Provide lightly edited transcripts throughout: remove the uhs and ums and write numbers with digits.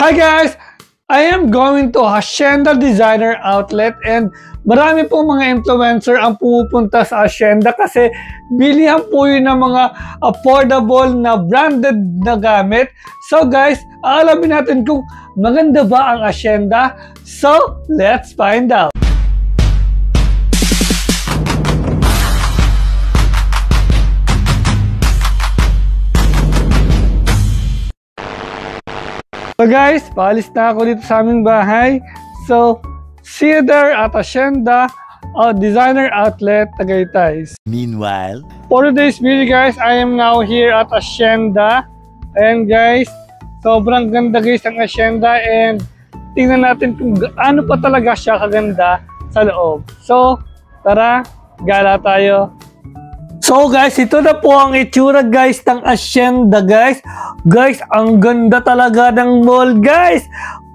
Hi guys! I am going to Hacienda Designer Outlet and marami pong mga influencer ang pumupunta sa Hacienda kasi bilihan po yun ng mga affordable na branded na gamit. So guys, aalamin natin kung maganda ba ang Hacienda. So, let's find out! So guys, paalis na ako dito sa aming bahay. So, see you there at Hacienda Designer Outlet, Tagaytay. Meanwhile, for today's video guys, I am now here at Hacienda. Ayan guys, sobrang ganda guys ang Hacienda and tingnan natin kung ano pa talaga siya kaganda sa loob. So, tara, gala tayo. So guys, ito na po ang itsura guys ng Hacienda guys. Guys, ang ganda talaga ng mall guys.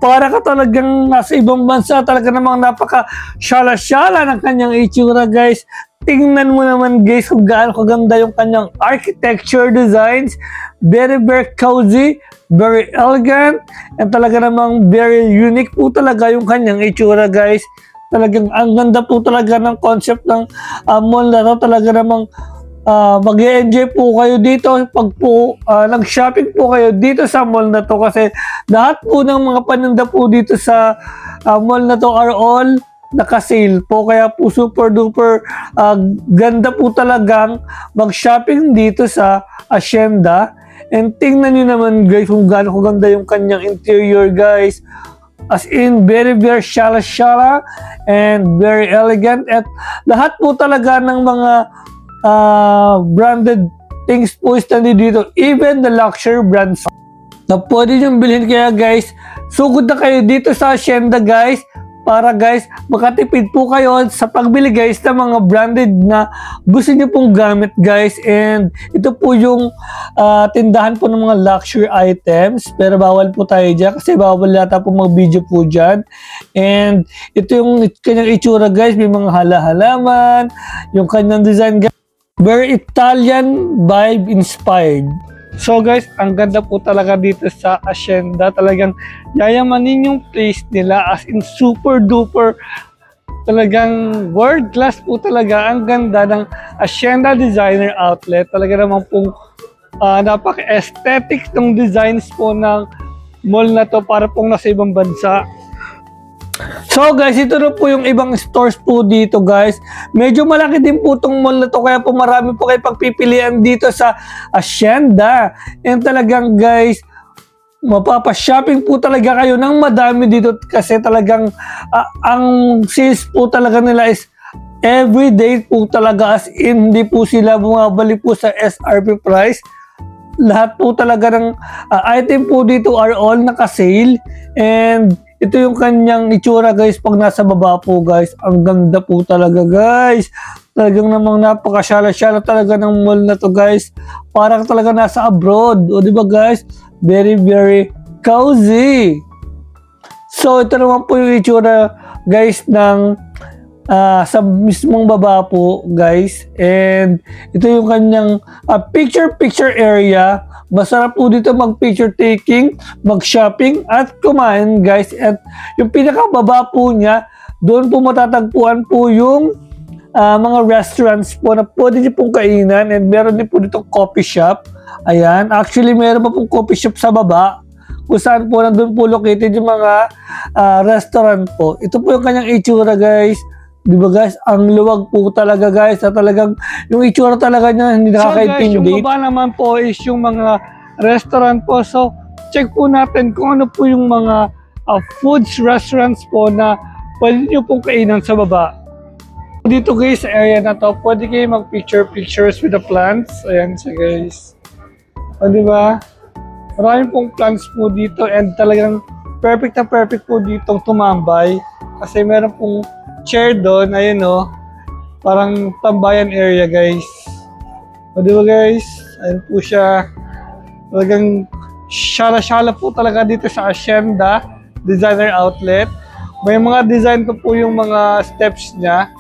Para ka talagang nasa ibang bansa, talaga namang napaka-syala-syala ng kanyang itsura guys. Tingnan mo naman guys kung gaano kaganda yung kanyang architecture designs. Very cozy, very elegant, and talaga namang very unique po talaga yung kanyang itsura guys. Talagang ang ganda po talaga ng concept ng mall na to. Talaga namang mag-enjoy po kayo dito pag po nag-shopping po kayo dito sa mall na to kasi lahat po ng mga paninda po dito sa mall na to are all naka-sale po, kaya po super duper ganda po talagang mag-shopping dito sa Hacienda. And tingnan nyo naman guys kung gaano kaganda yung kanyang interior guys. As in, very shala-shala and very elegant. At lahat po talaga ng mga branded things po is nandito, even the luxury brands na pwede nyo bilhin. Kaya guys, sugod na kayo dito sa Hacienda guys para guys makatipid po kayo sa pagbili guys ng mga branded na gusto nyo pong gamit guys. And ito po yung tindahan po ng mga luxury items, pero bawal po tayo dyan kasi bawal yata po mag video po dyan. And ito yung kanyang itsura guys, may mga hala-halaman, yung kanyang design guys, very Italian vibe inspired. So guys, ang ganda po talaga dito sa Hacienda. Talagang yayamanin yung place nila, as in super duper. Talagang world class po talaga. Ang ganda ng Hacienda Designer Outlet. Talaga naman pong napaka-aesthetic ng designs po ng mall na to para pong nasa ibang bansa. So guys, ito na po yung ibang stores po dito guys. Medyo malaki din po itong mall na to, kaya po marami po kayo pagpipilian dito sa Hacienda. And talagang guys, mapapa-shopping po talaga kayo ng madami dito kasi talagang ang sales po talaga nila is everyday po talaga, as in hindi po sila bumabalik po sa SRP price. Lahat po talaga ng item po dito are all naka-sale. And ito yung kanyang itsura guys pag nasa baba po guys. Ang ganda po talaga guys. Talagang namang napakasyala-syala talaga ng mall na to guys. Parang talaga nasa abroad. O diba guys? Very cozy. So ito naman po yung itsura guys ng sa mismong baba po guys. And ito yung kanyang picture area. Masarap po dito mag-picture taking, mag-shopping at kumain guys. At yung pinakababa po niya, doon po matatagpuan po yung mga restaurants po na pwede niyo pong kainan. And meron din po dito coffee shop. Ayan, actually meron pa pong coffee shop sa baba kung saan po nandun po located yung mga restaurant po. Ito po yung kanyang itsura guys. Diba guys, ang luwag po talaga guys, na talagang yung itsura talaga niya hindi nakaka-intimidate. So guys, yung baba naman po is yung mga restaurant po. So check po natin kung ano po yung mga foods restaurants po na pwede nyo pong kainan sa baba. Dito guys, sa area na to, pwede kayo mag-pictures with the plants. Ayan siya guys. O diba? Maraming pong plants po dito and talagang perfect po dito tumambay. Kasi meron pong chair doon, ayun o. Parang tambayan area guys. O diba guys? Ayun po siya. Talagang syala-syala po talaga dito sa Hacienda Designer Outlet. May mga design ko po yung mga steps niya.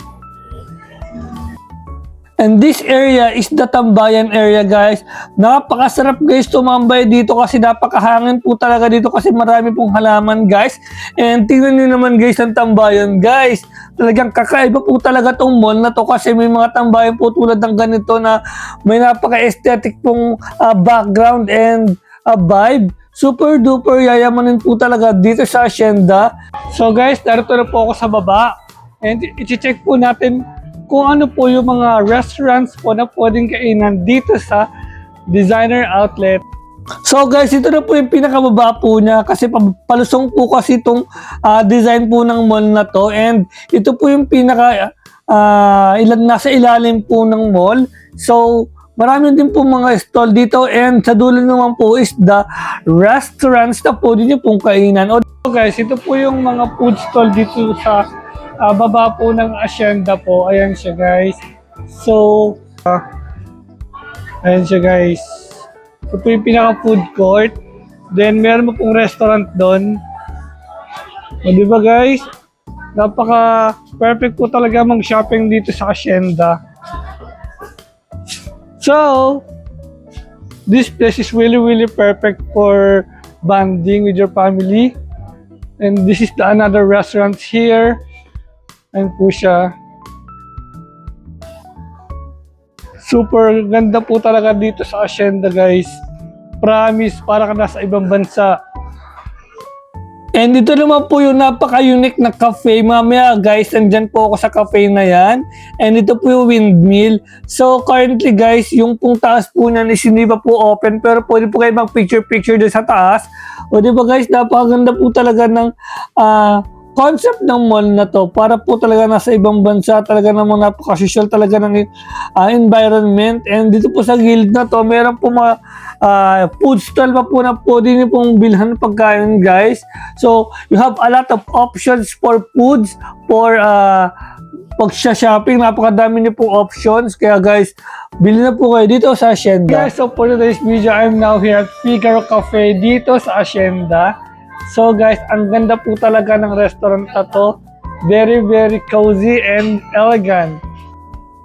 And this area is the tambayan area, guys. Napakasarap, guys, tumambay dito kasi napakahangin po talaga dito kasi marami pong halaman, guys. And tingnan nyo naman, guys, ang tambayan, guys. Talagang kakaiba po talaga tong mall na to kasi may mga tambayan po tulad ng ganito na may napaka-aesthetic pong background and vibe. Super duper yayamanin po talaga dito sa Hacienda. So, guys, narito na po ako sa baba. And i-check po natin kung ano po yung mga restaurants po na pwedeng kainan dito sa designer outlet. So guys, ito na po yung pinakababa po niya kasi palusong po kasi itong design po ng mall na to. And ito po yung nasa ilalim po ng mall. So marami din po mga stall dito and sa dulo naman po is the restaurants na po din yung pong kainan. So guys, ito po yung mga food stall dito sa baba po ng Hacienda po. Ayan siya, guys. So, ayan siya, guys. Ito po yung pinaka-food court. Then, meron mo pong restaurant doon. O, diba, guys? Napaka-perfect po talaga mag-shopping dito sa Hacienda. So, this place is really, really perfect for bonding with your family. And this is another restaurant here. Ayan po siya. Super ganda po talaga dito sa Hacienda, guys. Promise, para ka nasa ibang bansa. And ito naman po yung napaka-unique na cafe. Mamaya, guys, nandyan po ako sa cafe na yan. And ito po yung windmill. So, currently, guys, yung pong taas po niyan is hindi pa po open. Pero pwede po kayo mag-picture-picture doon sa taas. O, di ba, guys, napakaganda po talaga ng concept ng mall na to para po talaga nasa ibang bansa, talaga namang napaka-social talaga ng environment. And dito po sa gilid na to, meron po mga food stall pa po na po din pong bilhan ng pagkain, guys. So, you have a lot of options for foods, for pag-shopping, napakadami niyo pong options. Kaya guys, bili na po kayo dito sa Hacienda. Guys, so for today's video, I'm now here at Figaro Cafe dito sa Hacienda. So guys, ang ganda po talaga ng restaurant na to. Very, very cozy and elegant.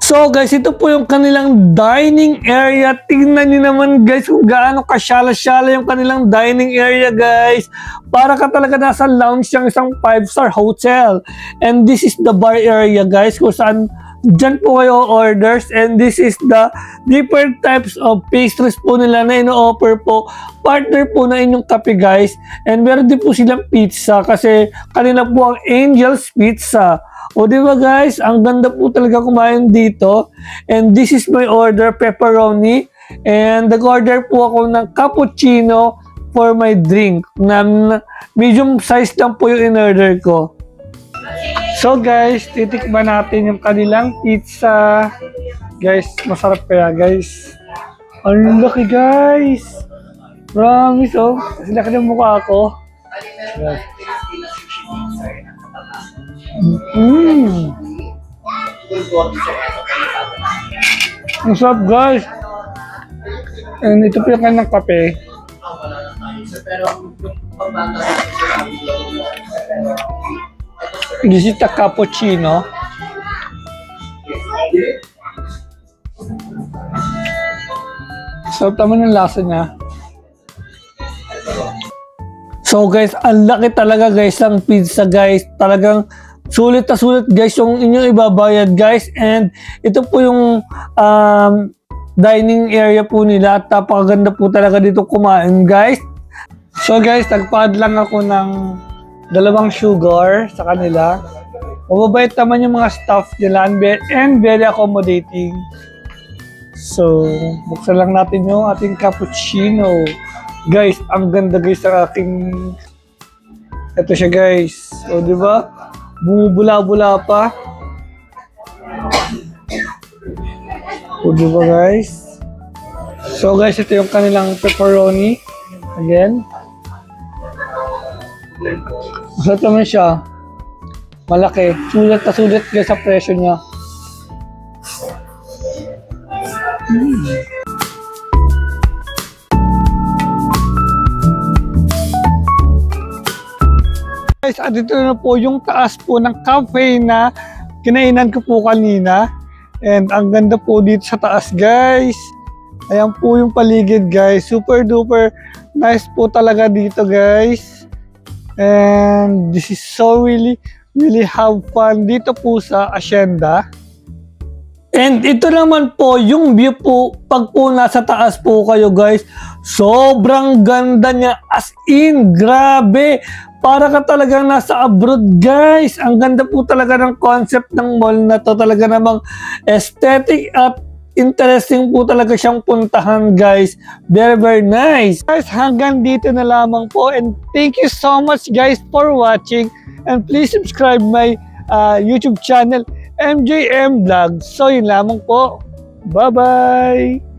So guys, ito po yung kanilang dining area. Tingnan niyo naman, guys, kung gaano kasyala-syala yung kanilang dining area, guys. Para ka talaga nasa lounge ng isang 5-star hotel. And this is the bar area, guys, kung saan dyan po kayo orders. And this is the different types of pastries po nila na ino-offer po. Partner po na inyong kape, guys. And meron din po silang pizza kasi kanila po ang Angel's Pizza. O diba, guys, ang ganda po talaga kumain dito. And this is my order, pepperoni. And nag-order po ako ng cappuccino for my drink. Na medium size lang po yung in-order ko. So guys, titikman natin yung kanilang pizza. Guys, masarap kaya, guys. Ang laki, guys. Promise, oh. Kasi laki ng mukha ko. Yes. Ang sarap, guys. And ito po yung kanilang kape. This is the cappuccino. Sarap naman ng lasa niya. So guys, ang laki talaga, guys, ng pizza, guys. Talagang sulit na sulit, guys, yung inyong ibabayad, guys. And ito po yung dining area po nila. At napakaganda po talaga dito kumain, guys. So guys, nagpad lang ako ng 2 sugar sa kanila. Mababait naman yung mga staff nila and very accommodating. So, buksan lang natin yung ating cappuccino. Guys, ang ganda, guys, sa aking... Ito siya, guys. O, di ba? Bumubula-bula pa. O, di ba, guys? So, guys, ito yung kanilang pepperoni. Again. Masarap naman siya. Malaki. Sulit na sulit, guys, sa presyo niya. Guys, at ito na po yung taas po ng cafe na kinainan ko po kanina. And ang ganda po dito sa taas, guys. Ayan po yung paligid, guys. Super duper nice po talaga dito, guys. And this is so really have fun dito po sa Hacienda. And ito naman po yung view po pag po nasa taas po kayo, guys. Sobrang ganda niya, as in, grabe. Para ka talagang nasa abroad, guys. Ang ganda po talaga ng concept ng mall na to. Talaga namang aesthetic at interesting po talaga siyang puntahan, guys. Very, very nice. Guys, hanggang dito na lamang po. And thank you so much, guys, for watching. And please subscribe my YouTube channel, MJM Vlogs. So, yun lamang po. Bye-bye!